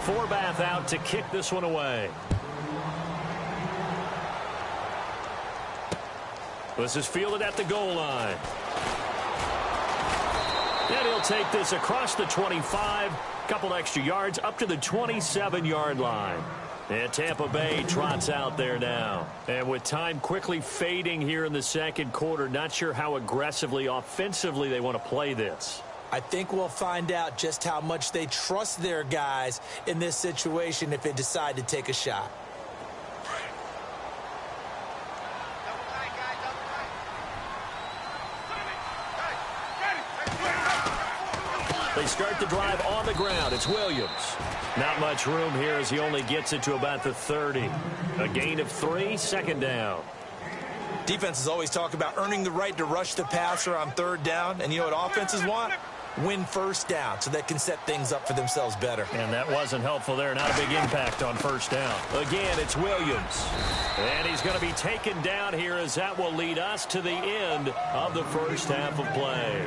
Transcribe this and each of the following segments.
Forbath out to kick this one away. This is fielded at the goal line. And he'll take this across the 25, couple extra yards up to the 27-yard line. And Tampa Bay trots out there now. And with time quickly fading here in the second quarter, not sure how aggressively, offensively they want to play this. I think we'll find out just how much they trust their guys in this situation if they decide to take a shot. They start the drive on the ground. It's Williams. Not much room here as he only gets it to about the 30. A gain of 3, second down. Defenses always talk about earning the right to rush the passer on third down. And you know what offenses want? Win first down so they can set things up for themselves better. And that wasn't helpful there. Not a big impact on first down. Again, it's Williams. And he's going to be taken down here as that will lead us to the end of the first half of play.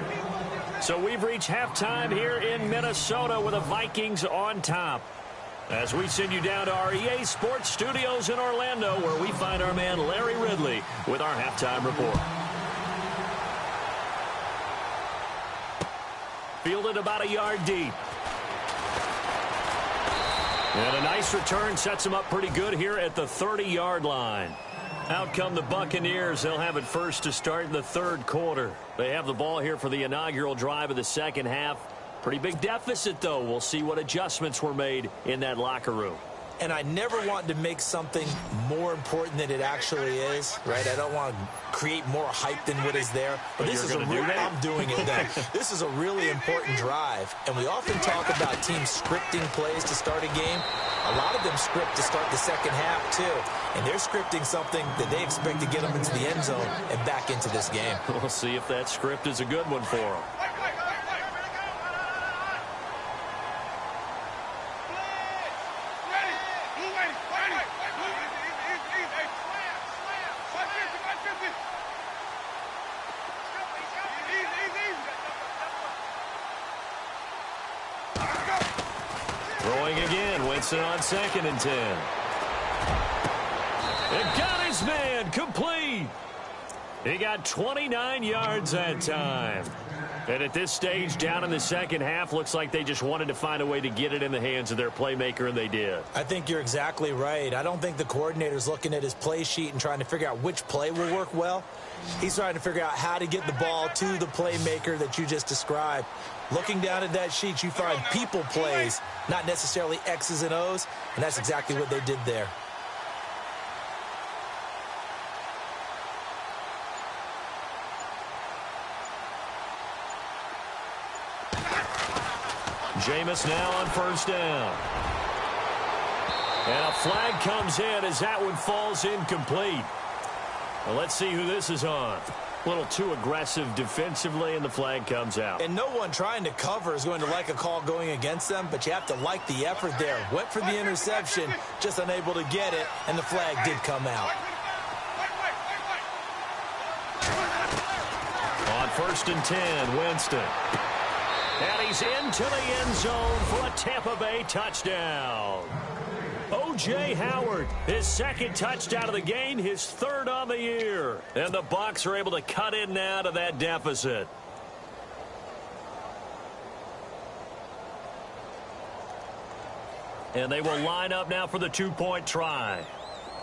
So we've reached halftime here in Minnesota with the Vikings on top. As we send you down to our EA Sports Studios in Orlando, where we find our man Larry Ridley with our halftime report. Fielded about a yard deep. And a nice return sets him up pretty good here at the 30-yard line. Out come the Buccaneers. They'll have it first to start in the third quarter. They have the ball here for the inaugural drive of the second half. Pretty big deficit, though. We'll see what adjustments were made in that locker room. And I never want to make something more important than it actually is, right? I don't want to create more hype than what is there. But this is a real, I'm doing it then. This is a really important drive. And we often talk about teams scripting plays to start a game. A lot of them script to start the second half, too. And they're scripting something that they expect to get them into the end zone and back into this game. We'll see if that script is a good one for them. Throwing again, Winston on 2nd and 10. And got his man, complete. He got 29 yards that time. And at this stage, down in the second half, looks like they just wanted to find a way to get it in the hands of their playmaker, and they did. I think you're exactly right. I don't think the coordinator's looking at his play sheet and trying to figure out which play will work well. He's trying to figure out how to get the ball to the playmaker that you just described. Looking down at that sheet, you find people plays, not necessarily X's and O's, and that's exactly what they did there. Jameis now on first down. And a flag comes in as that one falls incomplete. Well, let's see who this is on. A little too aggressive defensively, and the flag comes out. And no one trying to cover is going to like a call going against them, but you have to like the effort there. Went for the interception, just unable to get it, and the flag did come out. On 1st and 10, Winston. And he's into the end zone for a Tampa Bay touchdown. O.J. Howard, his 2nd touchdown of the game, his 3rd on the year. And the Bucs are able to cut in now to that deficit. And they will line up now for the 2-point try.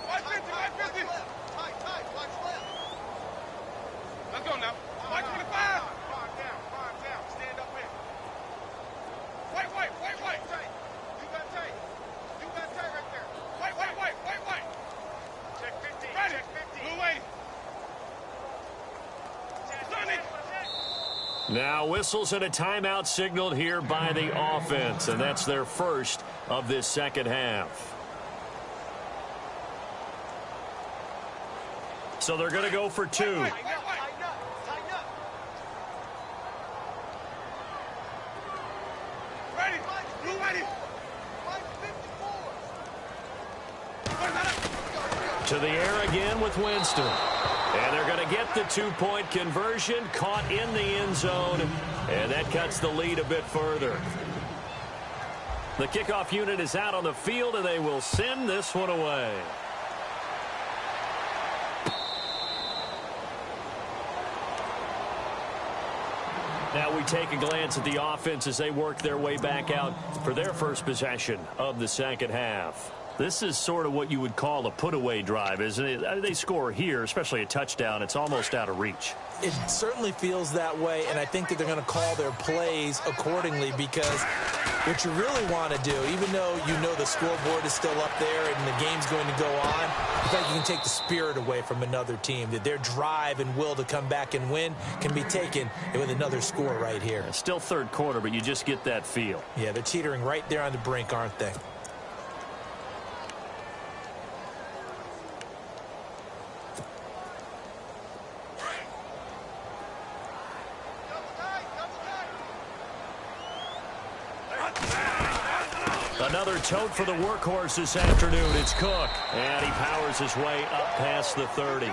Let's go now. 25. Stand up here. Wait. You got tight. Right there. Wait. Check 15. Ready. Check 15. Blue waiting. Now whistles and a timeout signaled here by the offense, and that's their first of this second half. So they're going to go for 2. Tighten up. Ready. Blue ready. To the air again with Winston. And they're going to get the 2-point conversion, caught in the end zone, and that cuts the lead a bit further. The kickoff unit is out on the field, and they will send this one away. Now we take a glance at the offense as they work their way back out for their first possession of the second half. This is sort of what you would call a put-away drive, isn't it? They score here, especially a touchdown. It's almost out of reach. It certainly feels that way, and I think that they're going to call their plays accordingly, because what you really want to do, even though you know the scoreboard is still up there and the game's going to go on, I think you can take the spirit away from another team, that their drive and will to come back and win can be taken with another score right here. Still third quarter, but you just get that feel. Yeah, they're teetering right there on the brink, aren't they? Another tote for the workhorse this afternoon. It's Cook, and he powers his way up past the 30.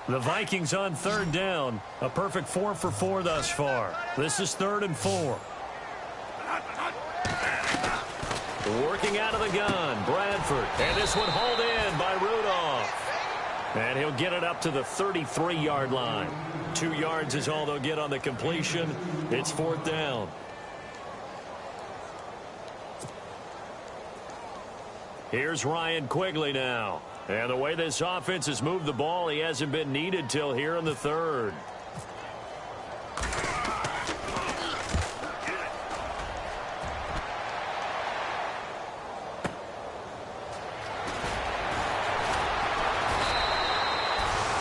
The Vikings on third down. A perfect 4 for 4 thus far. This is 3rd and 4. Working out of the gun, Bradford. And this one hauled in by Rudolph. And he'll get it up to the 33-yard line. 2 yards is all they'll get on the completion. It's 4th down. Here's Ryan Quigley now. And the way this offense has moved the ball, he hasn't been needed till here in the 3rd.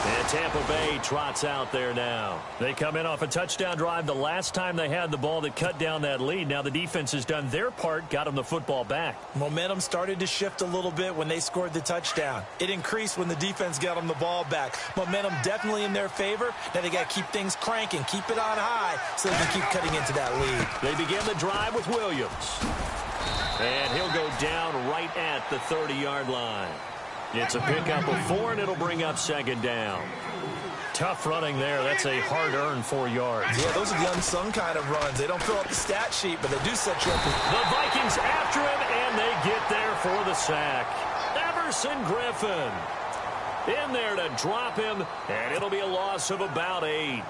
And Tampa Bay trots out there now. They come in off a touchdown drive the last time they had the ball that cut down that lead. Now the defense has done their part, got them the football back. Momentum started to shift a little bit when they scored the touchdown. It increased when the defense got them the ball back. Momentum definitely in their favor. Now they got to keep things cranking, keep it on high so they can keep cutting into that lead. They begin the drive with Williams. And he'll go down right at the 30-yard line. It's a pickup of 4, and it'll bring up 2nd down. Tough running there. That's a hard-earned 4 yards. Yeah, those are the unsung kind of runs. They don't fill up the stat sheet, but they do set you up. The Vikings after him, and they get there for the sack. Everson Griffin in there to drop him, and it'll be a loss of about 8.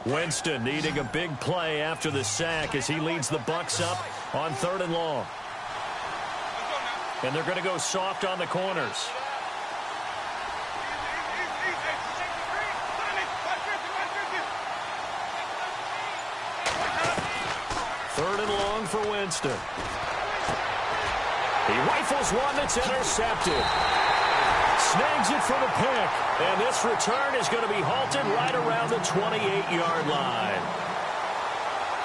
Winston needing a big play after the sack as he leads the Bucs up on 3rd and long. And they're going to go soft on the corners. Third and long for Winston. He rifles one that's intercepted. Snags it for the pick. And this return is going to be halted right around the 28-yard line.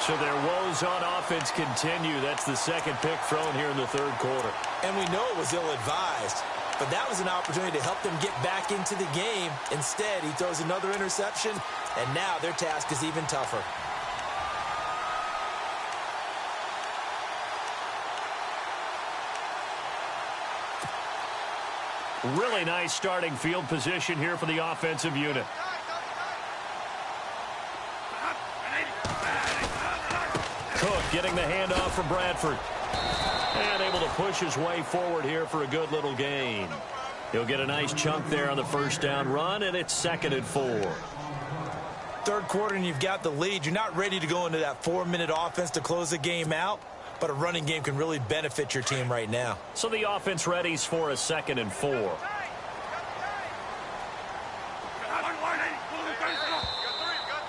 So their woes on offense continue. That's the second pick thrown here in the 3rd quarter. And we know it was ill-advised, but that was an opportunity to help them get back into the game. Instead, he throws another interception, and now their task is even tougher. Really nice starting field position here for the offensive unit. Cook getting the handoff from Bradford. And able to push his way forward here for a good little gain. He'll get a nice chunk there on the 1st down run, and it's 2nd and 4. 3rd quarter, and you've got the lead. You're not ready to go into that 4-minute offense to close the game out, but a running game can really benefit your team right now. So the offense readies for a 2nd and 4.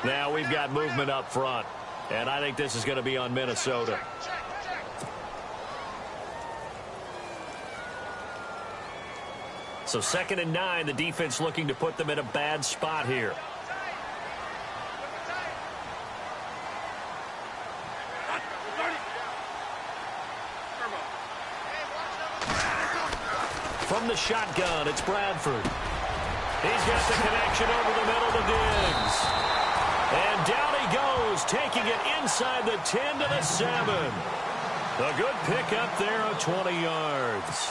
Now we've got movement up front, and I think this is going to be on Minnesota. So 2nd and 9, the defense looking to put them in a bad spot here. From the shotgun, it's Bradford. He's got the connection over the middle to Diggs. And down he goes, taking it inside the 10 to the 7. A good pickup there of 20 yards.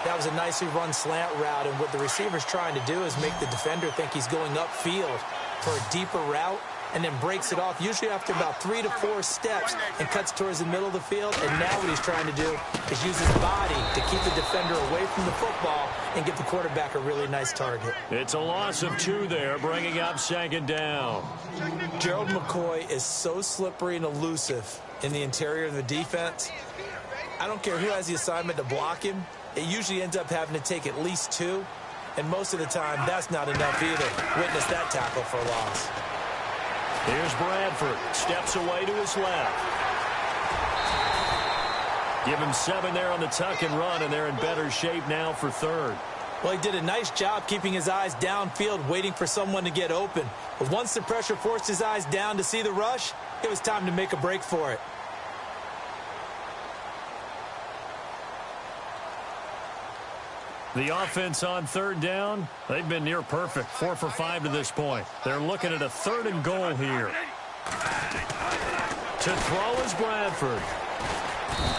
That was a nicely run slant route, and what the receiver's trying to do is make the defender think he's going upfield for a deeper route, and then breaks it off, usually after about 3 to 4 steps, and cuts towards the middle of the field. And now what he's trying to do is use his body to keep the defender away from the football and give the quarterback a really nice target. It's a loss of 2 there, bringing up 2nd down. Gerald McCoy is so slippery and elusive in the interior of the defense. I don't care who has the assignment to block him. It usually ends up having to take at least 2, and most of the time, that's not enough either. Witness that tackle for a loss. Here's Bradford. Steps away to his left. Give him 7 there on the tuck and run, and they're in better shape now for 3rd. Well, he did a nice job keeping his eyes downfield, waiting for someone to get open. But once the pressure forced his eyes down to see the rush, it was time to make a break for it. The offense on 3rd down, they've been near perfect, 4 for 5 to this point. They're looking at a 3rd and goal here. To throw is Bradford.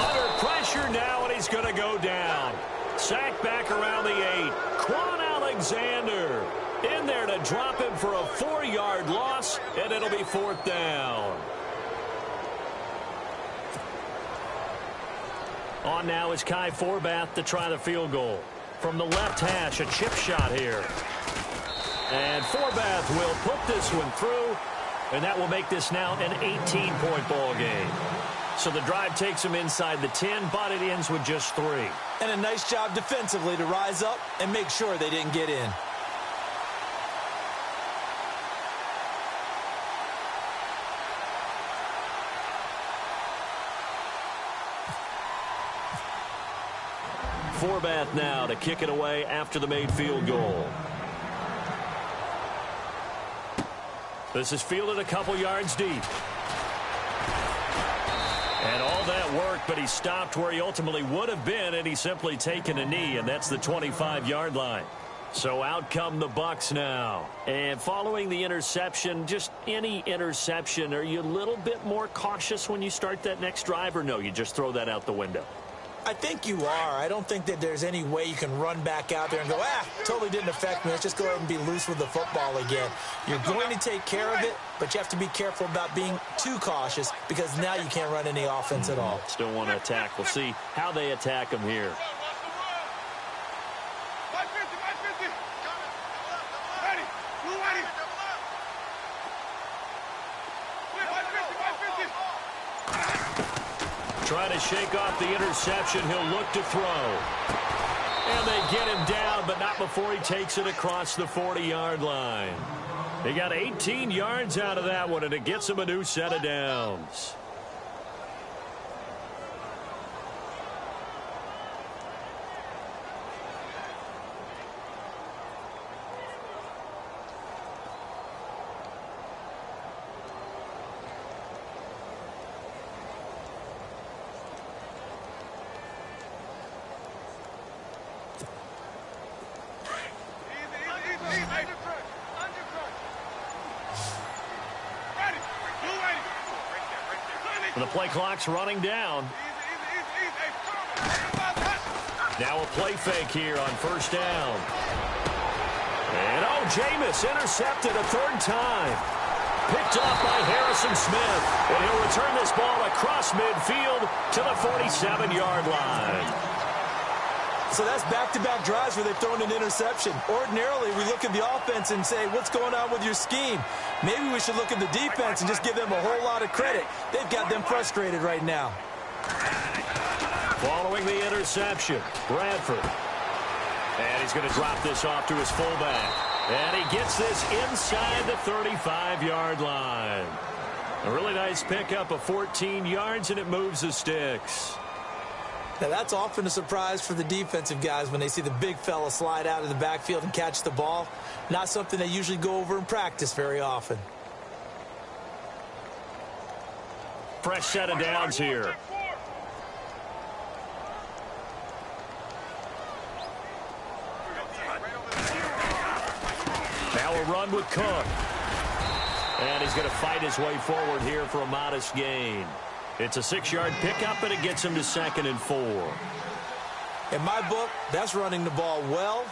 Under pressure now, and he's going to go down. Sacked back around the 8. Quan Alexander in there to drop him for a 4-yard loss, and it'll be 4th down. On now is Kai Forbath to try the field goal. From the left hash, a chip shot here. And Forbath will put this one through, and that will make this now an 18-point ball game. So the drive takes him inside the 10, but it ends with just 3. And a nice job defensively to rise up and make sure they didn't get in. Forbath now to kick it away after the made field goal. This is fielded a couple yards deep. And all that work, but he stopped where he ultimately would have been, and he's simply taken a knee, and that's the 25-yard line. So out come the Bucs now. And following the interception, just any interception, are you a little bit more cautious when you start that next drive, or no, you just throw that out the window? I think you are. I don't think that there's any way you can run back out there and go, totally didn't affect me. Let's just go ahead and be loose with the football again. You're going to take care of it, but you have to be careful about being too cautious because now you can't run any offense at all. Still want to attack. We'll see how they attack him here. Trying to shake off the interception. He'll look to throw. And they get him down, but not before he takes it across the 40-yard line. He got 18 yards out of that one, and it gets him a new set of downs. The play clock's running down. Now a play fake here on 1st down. And Jameis intercepted a 3rd time. Picked off by Harrison Smith. And he'll return this ball across midfield to the 47-yard line. So that's back-to-back drives where they've thrown an interception. Ordinarily, we look at the offense and say, what's going on with your scheme? Maybe we should look at the defense and just give them a whole lot of credit. They've got them frustrated right now. Following the interception, Bradford. And he's going to drop this off to his fullback. And he gets this inside the 35-yard line. A really nice pickup of 14 yards, and it moves the sticks. Now, that's often a surprise for the defensive guys when they see the big fella slide out of the backfield and catch the ball. Not something they usually go over in practice very often. Fresh set of downs here. a run with Cook. And he's going to fight his way forward here for a modest gain. It's a 6-yard pickup, and it gets him to 2nd and 4. In my book, that's running the ball well,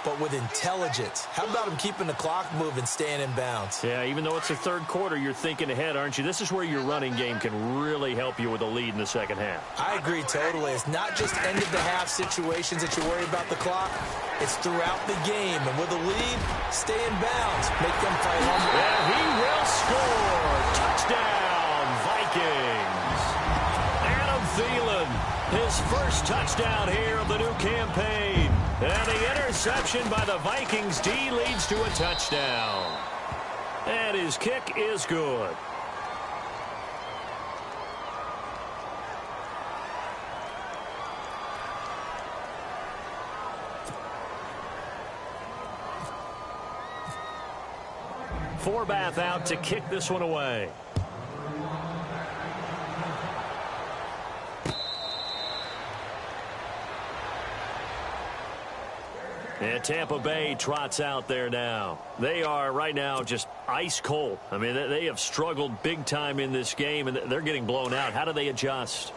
but with intelligence. How about him keeping the clock moving, staying in bounds? Yeah, even though it's the third quarter, you're thinking ahead, aren't you? This is where your running game can really help you with a lead in the second half. I agree totally. It's not just end-of-the-half situations that you worry about the clock. It's throughout the game. And with a lead, stay in bounds. Make them fight on. And he will score. Touchdown, Vikings. Adam Thielen, his first touchdown here of the new campaign. And the interception by the Vikings D leads to a touchdown. And his kick is good. Forbath out to kick this one away. And Tampa Bay trots out there now. They are right now just ice cold. I mean, they have struggled big time in this game, and they're getting blown out. How do they adjust?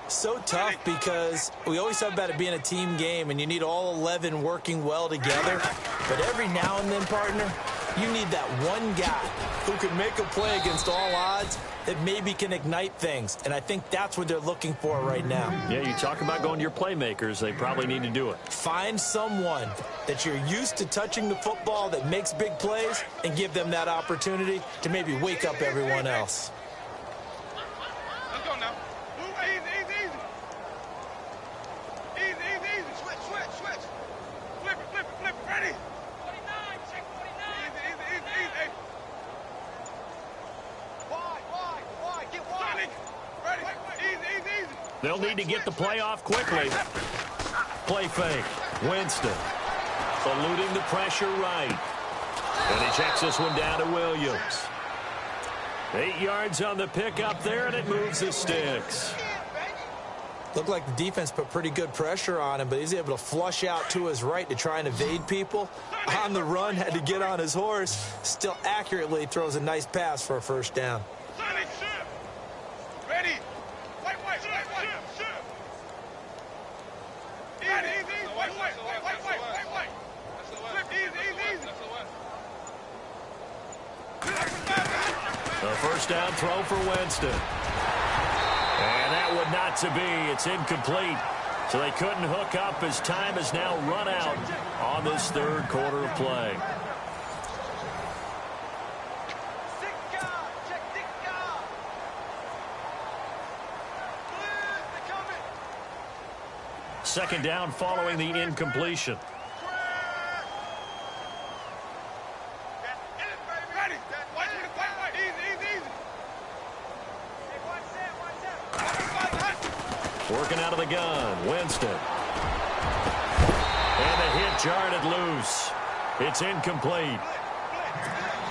So tough because we always talk about it being a team game, and you need all 11 working well together. But every now and then, partner, you need that one guy who can make a play against all odds that maybe can ignite things. And I think that's what they're looking for right now. Yeah, you talk about going to your playmakers. They probably need to do it. Find someone that you're used to touching the football that makes big plays and give them that opportunity to maybe wake up everyone else. Let's go now. Move easy, easy, easy. Easy, easy, easy. Switch, switch, switch. Flip it, flip it, flip it. Ready? 49, check 49. Easy, easy, easy, easy. Wide, get wide. Ready? Easy, easy, easy. They'll need to get the play off quickly. Play fake. Winston eluding the pressure right. And he checks this one down to Williams. 8 yards on the pickup there, and it moves the sticks. Looked like the defense put pretty good pressure on him, but he's able to flush out to his right to try and evade people. On the run, had to get on his horse. Still accurately throws a nice pass for a first down. Ready? Wait, shift. Easy, easy, wait. Flip, easy. A first down throw for Winston. And that would not to be. It's incomplete. So they couldn't hook up as time has now run out on this third quarter of play. Second down following the incompletion. Working out of the gun, Winston. And the hit jarred it loose. It's incomplete.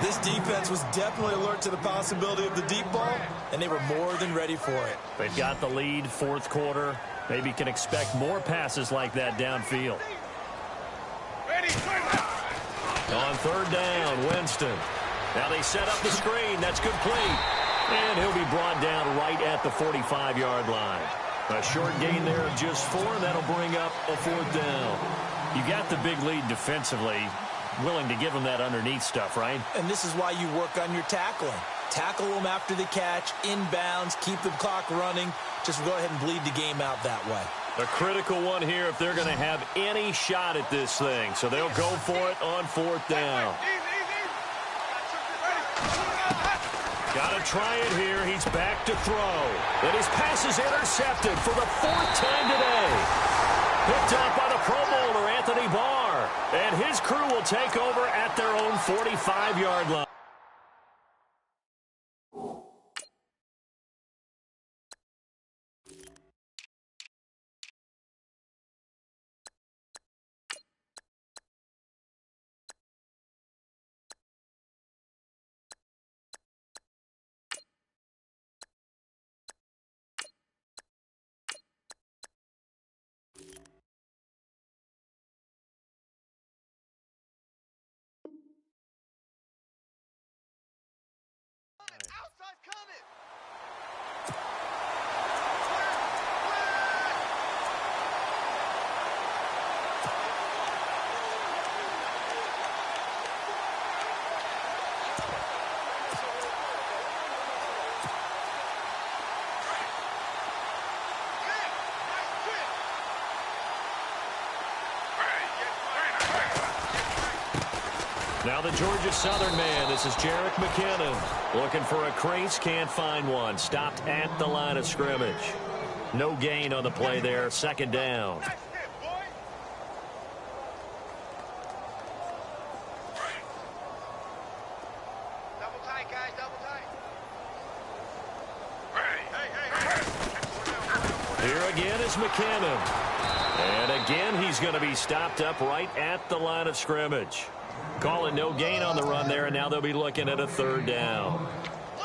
This defense was definitely alert to the possibility of the deep ball, and they were more than ready for it. They've got the lead, fourth quarter. Maybe can expect more passes like that downfield. Ready? On third down, Winston. Now they set up the screen. That's complete. And he'll be brought down right at the 45-yard line. A short gain there of just 4, and that'll bring up a fourth down. You got the big lead defensively. Willing to give them that underneath stuff, right? And this is why you work on your tackling. Tackle them after the catch, inbounds, keep the clock running. Just go ahead and bleed the game out that way. A critical one here if they're going to have any shot at this thing. So they'll go for it on fourth down. Got to try it here. He's back to throw. And his pass is intercepted for the 4th time today. Picked up by the Pro Bowler, Anthony Barr. And his crew will take over at their own 45-yard line. Now the Georgia Southern man, this is Jerick McKinnon. Looking for a crease, can't find one. Stopped at the line of scrimmage. No gain on the play there, second down. Double tight, guys, double tight. Here again is McKinnon. And again, he's going to be stopped up right at the line of scrimmage. Calling no gain on the run there, and now they'll be looking at a third down.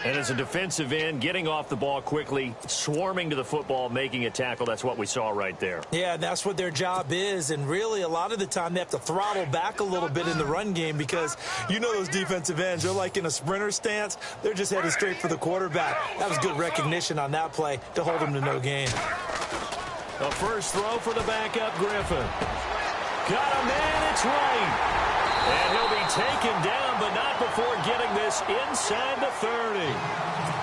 And as a defensive end, getting off the ball quickly, swarming to the football, making a tackle, that's what we saw right there. Yeah, that's what their job is, and really a lot of the time they have to throttle back a little bit in the run game because you know those defensive ends, they're like in a sprinter stance. They're just headed straight for the quarterback. That was good recognition on that play to hold him to no gain. A first throw for the backup Griffin. Got a man, it's right. And he'll be taken down, but not before getting this inside the 30.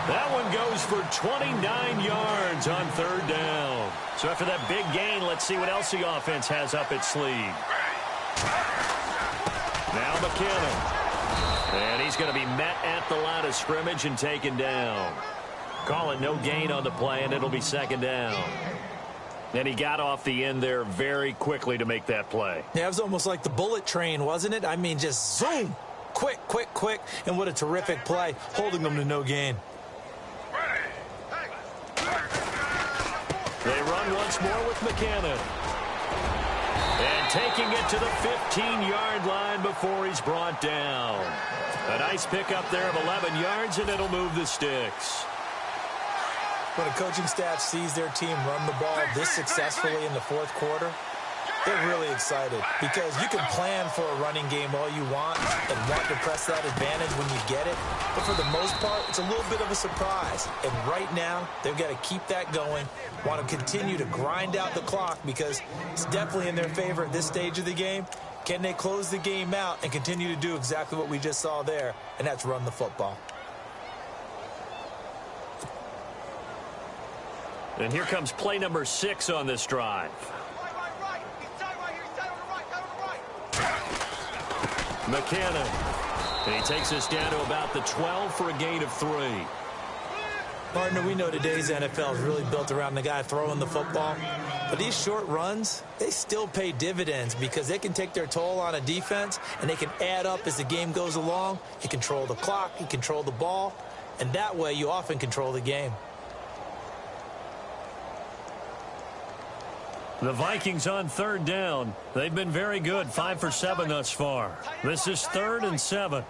That one goes for 29 yards on third down. So after that big gain, let's see what else the offense has up its sleeve. Now McKinnon. And he's going to be met at the line of scrimmage and taken down. Call it no gain on the play, and it'll be second down. And he got off the end there very quickly to make that play. Yeah, it was almost like the bullet train, wasn't it? I mean, just zoom. Quick, quick, quick. And what a terrific play, holding them to no gain. They run once more with McKinnon. And taking it to the 15-yard line before he's brought down. A nice pickup there of 11 yards, and it'll move the sticks. When a coaching staff sees their team run the ball this successfully in the fourth quarter, they're really excited because you can plan for a running game all you want and want to press that advantage when you get it. But for the most part, it's a little bit of a surprise. And right now, they've got to keep that going, want to continue to grind out the clock because it's definitely in their favor at this stage of the game. Can they close the game out and continue to do exactly what we just saw there, and that's run the football. And here comes play number 6 on this drive. McKinnon. And he takes us down to about the 12 for a gain of 3. Partner, we know today's NFL is really built around the guy throwing the football. But these short runs, they still pay dividends because they can take their toll on a defense and they can add up as the game goes along. You control the clock, you control the ball, and that way you often control the game. The Vikings on third down. They've been very good, 5 for 7 thus far. This is 3rd and 7. A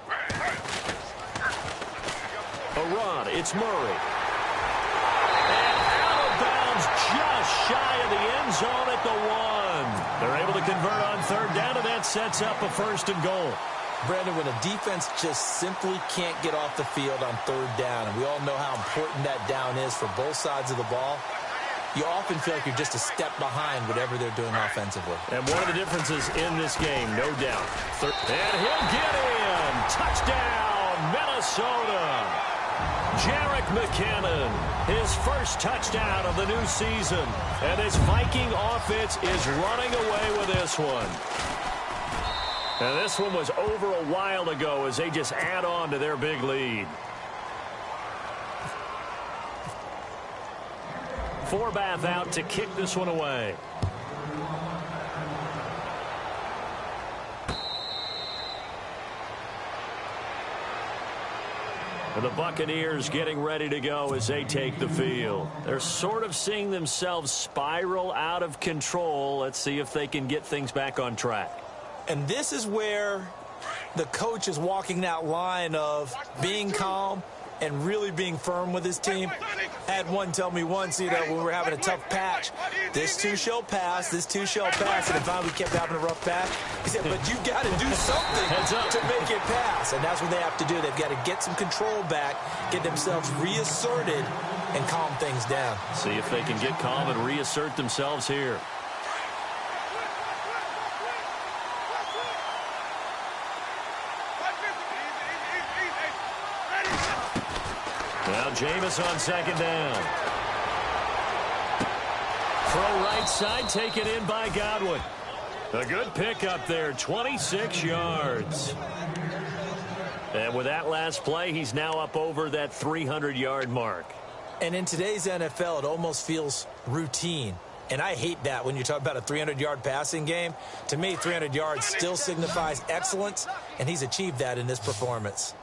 run, it's Murray. And out of bounds just shy of the end zone at the 1. They're able to convert on third down, and that sets up a 1st and goal. Brandon, when a defense just simply can't get off the field on third down, and we all know how important that down is for both sides of the ball, you often feel like you're just a step behind whatever they're doing offensively. And one of the differences in this game, no doubt. And he'll get in. Touchdown, Minnesota. Jerick McKinnon, his first touchdown of the new season. And this Viking offense is running away with this one. And this one was over a while ago as they just add on to their big lead. Forbath out to kick this one away. And the Buccaneers getting ready to go as they take the field. They're sort of seeing themselves spiral out of control. Let's see if they can get things back on track. And this is where the coach is walking that line of being calm and really being firm with his team. I had one tell me once, when we were having a tough patch, this too shall pass, this too shall pass, and finally we kept having a rough patch. He said, but you got to do something to make it pass, and that's what they have to do. They've got to get some control back, get themselves reasserted, and calm things down. See if they can get calm and reassert themselves here. Now Jameis on second down. Throw right side, taken in by Godwin. A good pickup there, 26 yards. And with that last play, he's now up over that 300-yard mark. And in today's NFL, it almost feels routine. And I hate that when you talk about a 300-yard passing game. To me, 300 yards still signifies excellence, and he's achieved that in this performance.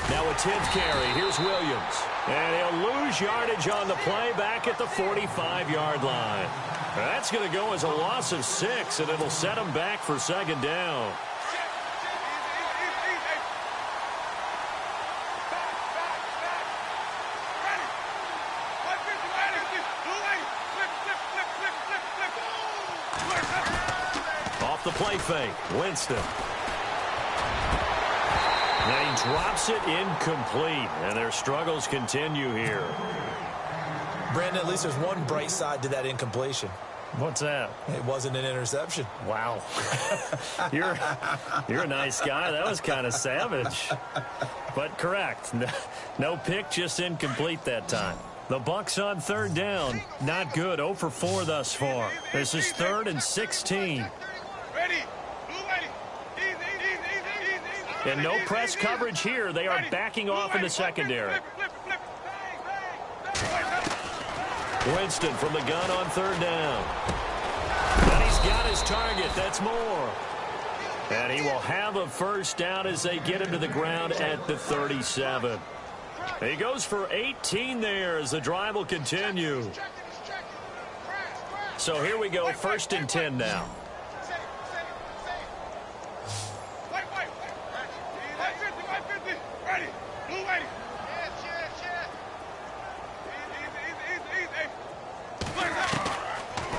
Now a 10th carry. Here's Williams. And he'll lose yardage on the play back at the 45-yard line. That's going to go as a loss of 6, and it'll set him back for second down. Off the play fake, Winston. And he drops it incomplete, and their struggles continue here. Brandon, at least there's one bright side to that incompletion. What's that? It wasn't an interception. Wow. You're a nice guy. That was kind of savage. But correct. No pick, just incomplete that time. The Bucs on third down. Not good. 0 for 4 thus far. This is 3rd and 16. And no press coverage here. They are backing off in the secondary. Winston from the gun on third down. And he's got his target. That's more. And he will have a first down as they get him to the ground at the 37. He goes for 18 there as the drive will continue. So here we go, 1st and 10 now.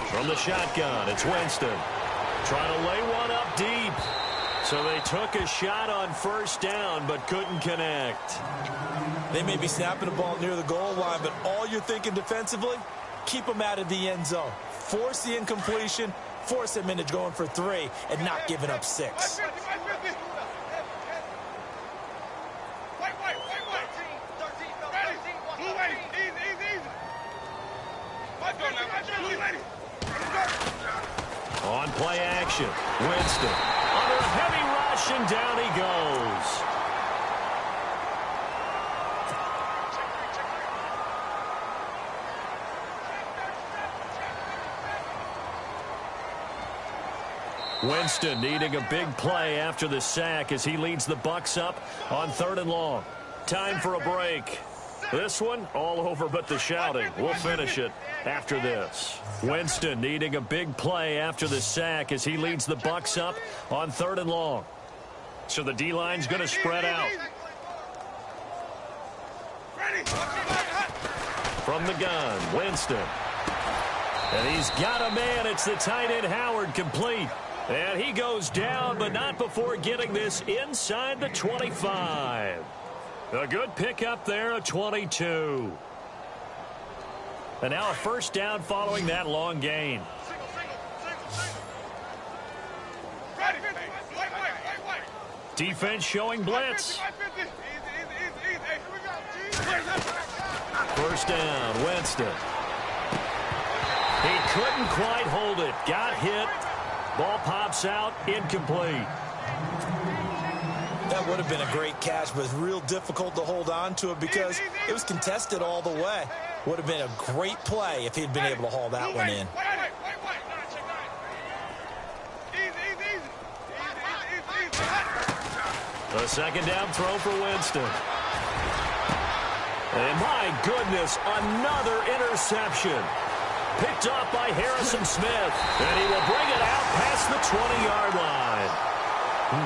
From the shotgun, it's Winston. Trying to lay one up deep. So they took a shot on first down, but couldn't connect. They may be snapping the ball near the goal line, but all you're thinking defensively, keep them out of the end zone. Force the incompletion, force them into going for 3, and not giving up 6. On play action, Winston under a heavy rush, and down he goes. Winston needing a big play after the sack as he leads the Bucs up on 3rd and long. Time for a break. This one all over but the shouting. We'll finish it after this. Winston needing a big play after the sack as he leads the Bucs up on 3rd and long. So the D-line's going to spread out. From the gun, Winston. And he's got a man. It's the tight end Howard, complete. And he goes down, but not before getting this inside the 25. A good pickup there, a 22. And now a first down following that long gain. Defense showing blitz. First down, Winston. He couldn't quite hold it. Got hit. Ball pops out, incomplete. That would have been a great catch, but it's real difficult to hold on to it because it was contested all the way. Would have been a great play if he'd been able to haul that one in. A second down throw for Winston. And my goodness, another interception. Picked off by Harrison Smith. And he will bring it out past the 20-yard line.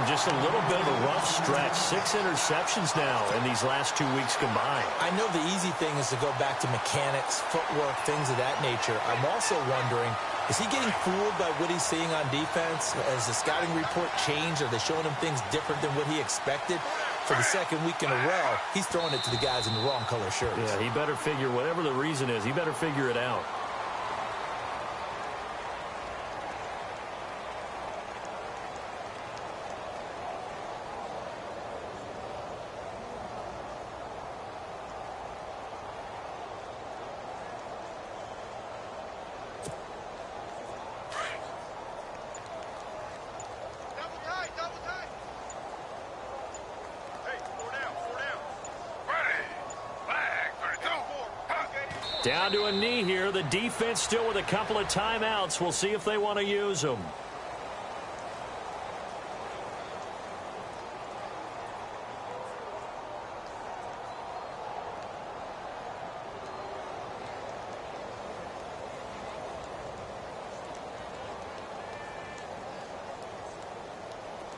Just a little bit of a rough stretch. 6 interceptions now in these last 2 weeks combined. I know the easy thing is to go back to mechanics, footwork, things of that nature. I'm also wondering, is he getting fooled by what he's seeing on defense? Has the scouting report changed? Are they showing him things different than what he expected? For the second week in a row, he's throwing it to the guys in the wrong color shirts. Yeah, he better figure, whatever the reason is, he better figure it out. Down to a knee here. The defense still with a couple of timeouts. We'll see if they want to use them.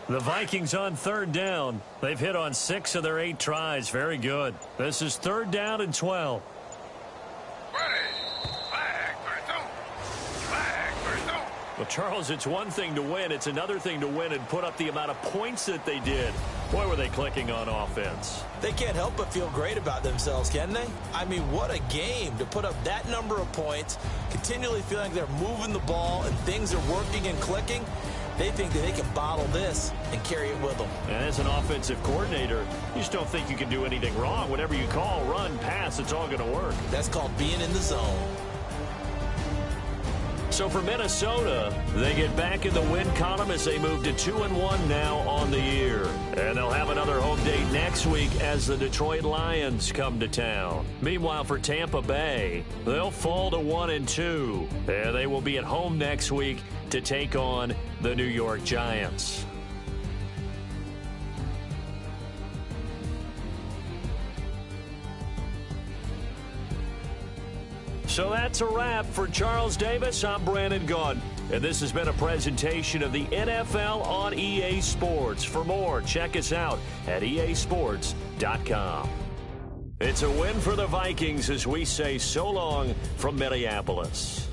The Vikings on 3rd down. They've hit on 6 of their 8 tries. Very good. This is 3rd down and 12. Well, Charles, it's one thing to win. It's another thing to win and put up the amount of points that they did. Boy, were they clicking on offense. They can't help but feel great about themselves, can they? I mean, what a game to put up that number of points, continually feeling like they're moving the ball and things are working and clicking. They think that they can bottle this and carry it with them. And as an offensive coordinator, you just don't think you can do anything wrong. Whatever you call, run, pass, it's all going to work. That's called being in the zone. So for Minnesota, they get back in the win column as they move to 2-1 now on the year. And they'll have another home date next week as the Detroit Lions come to town. Meanwhile, for Tampa Bay, they'll fall to 1-2. And they will be at home next week to take on the New York Giants. So that's a wrap. For Charles Davis, I'm Brandon Gaudin. And this has been a presentation of the NFL on EA Sports. For more, check us out at easports.com. It's a win for the Vikings as we say so long from Minneapolis.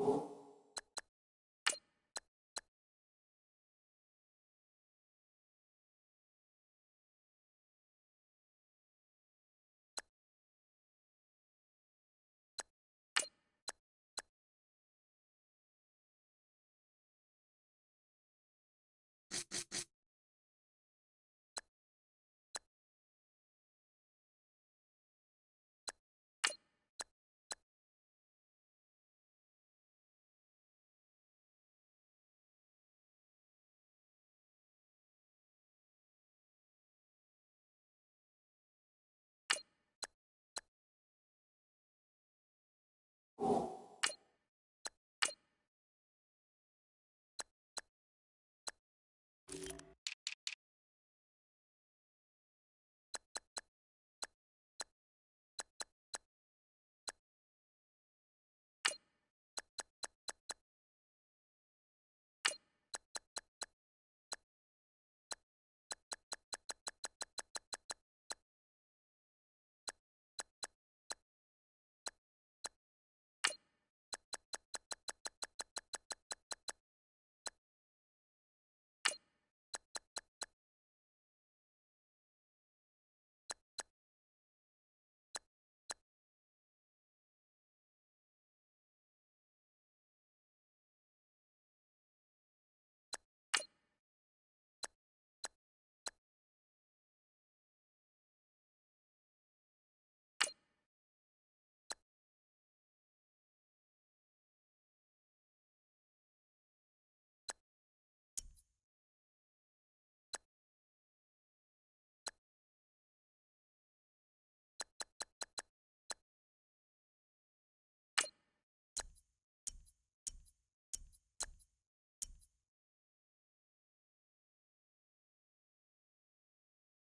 Go.